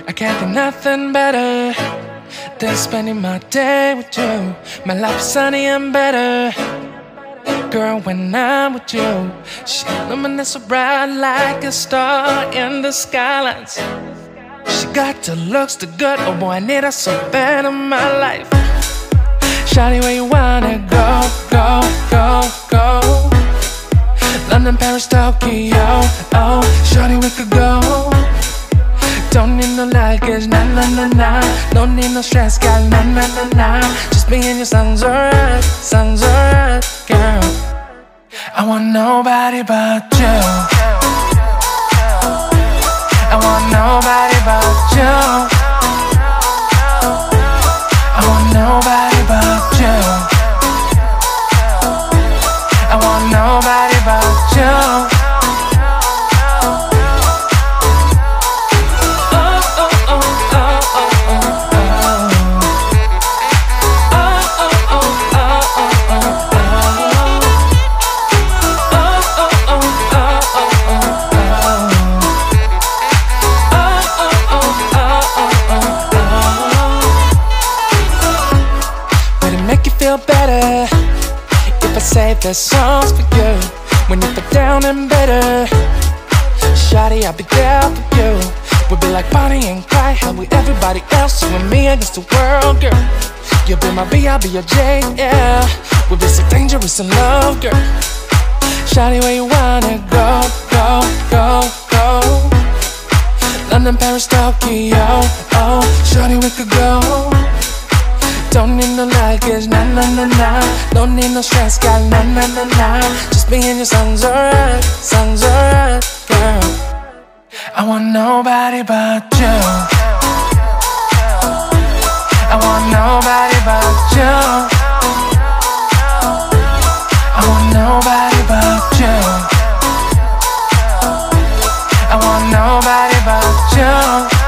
I can't think nothing better than spending my day with you. My life is sunny and better, girl, when I'm with you. She illuminates so bright like a star in the skylines. She got the looks, the good, oh boy, I need her so bad in my life. Shawty, where you wanna go, go, go, go? London, Paris, Tokyo, oh, shawty, we could go. Don't need no luggage, nah, nah, nah, nah. Don't need no stress, girl, nah, nah, nah, nah. Just me and you sounds alright, girl. I want nobody but you. I want nobody but you. I want nobody but you. I want nobody but you. Better if I save the songs for you when you feel down and bitter. Shawty, I'll be there for you. We'll be like Bonnie and Clyde, how we everybody else, you and me against the world, girl. You'll be my B, I'll be your J, yeah. We'll be so dangerous in love, girl. Shawty, where you wanna go, go, go, go? London, Paris, Tokyo, oh, shawty, we could go. Don't need no luggage, nah, nah, nah, nah. Don't need no stress, girl, nah, nah, nah, nah. Just me and you sounds alright, girl. I want nobody but you. I want nobody but you. I want nobody but you. I want nobody but you.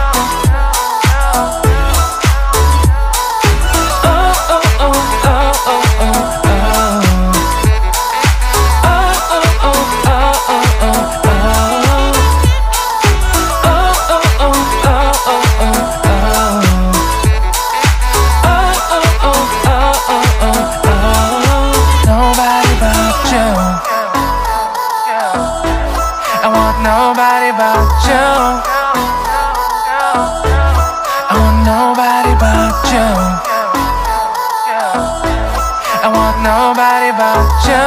Nobody but you. I want nobody but you. I want nobody but you.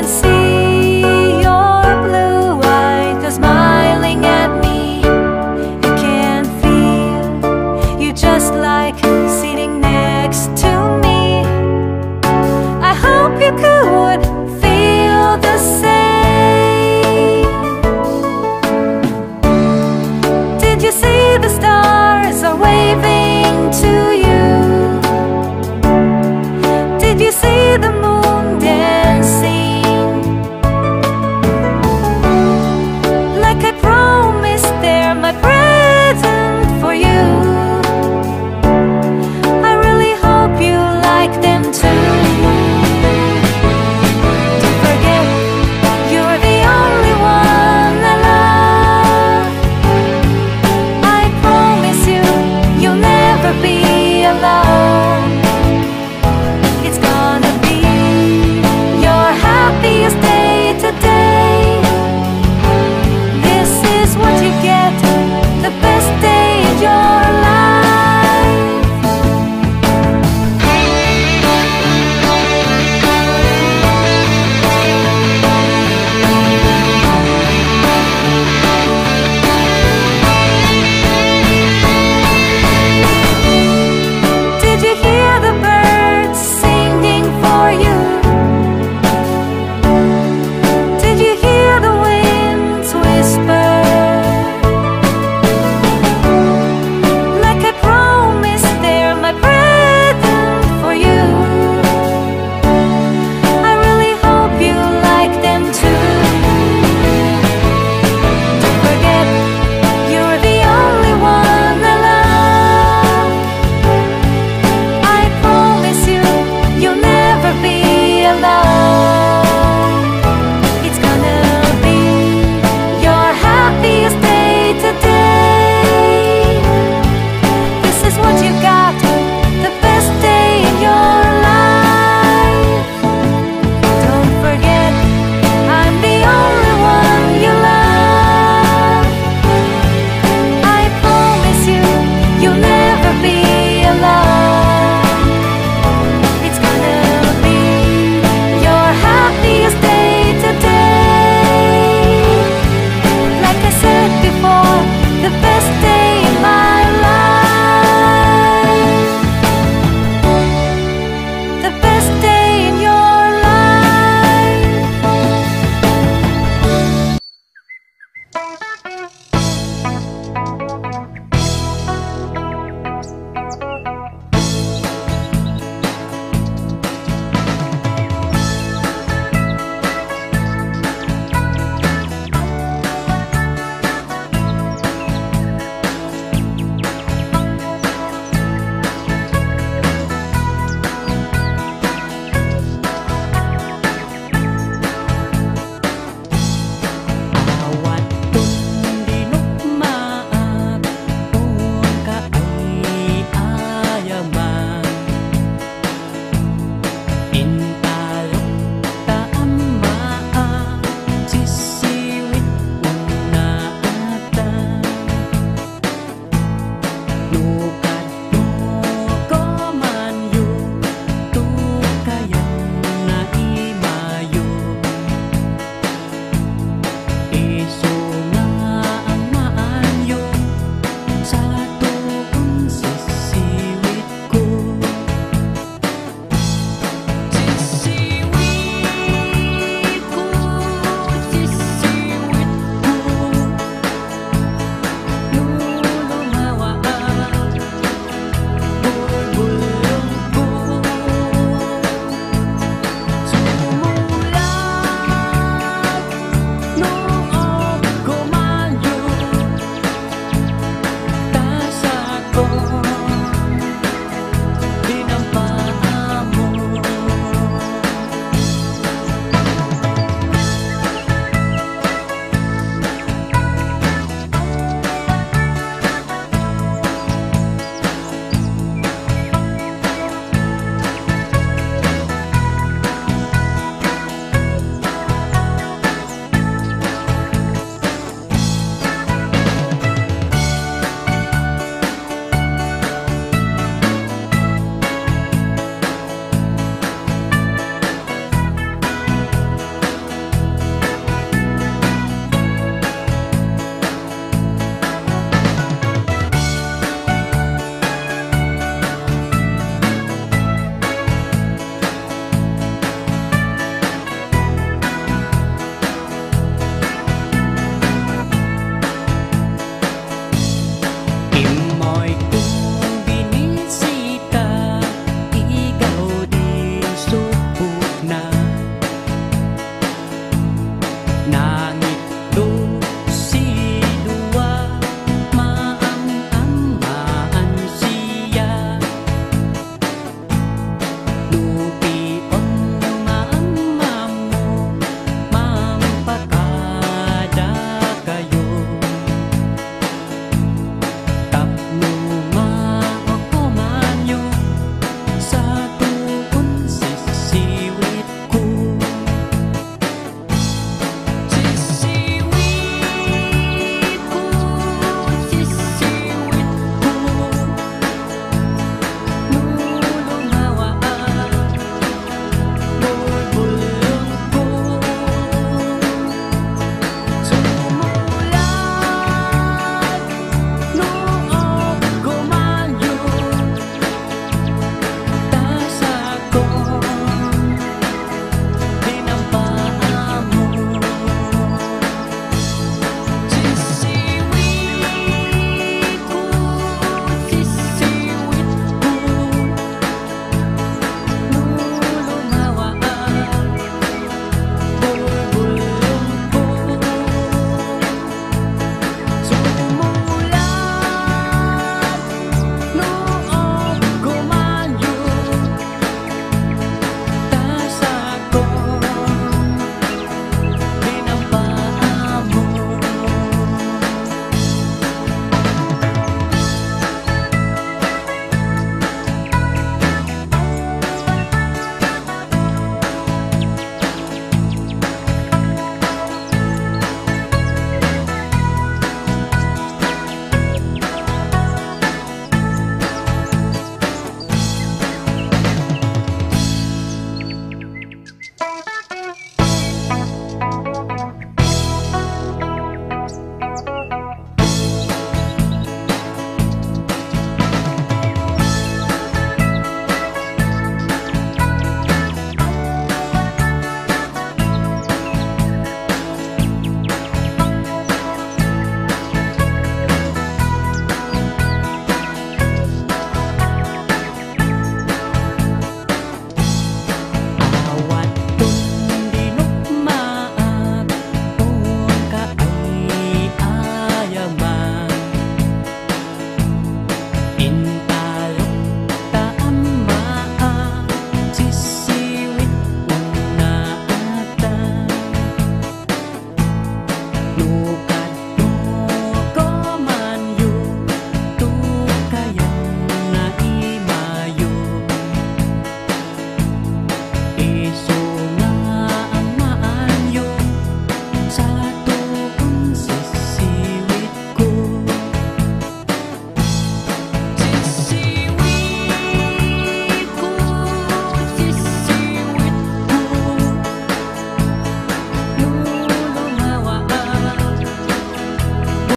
See not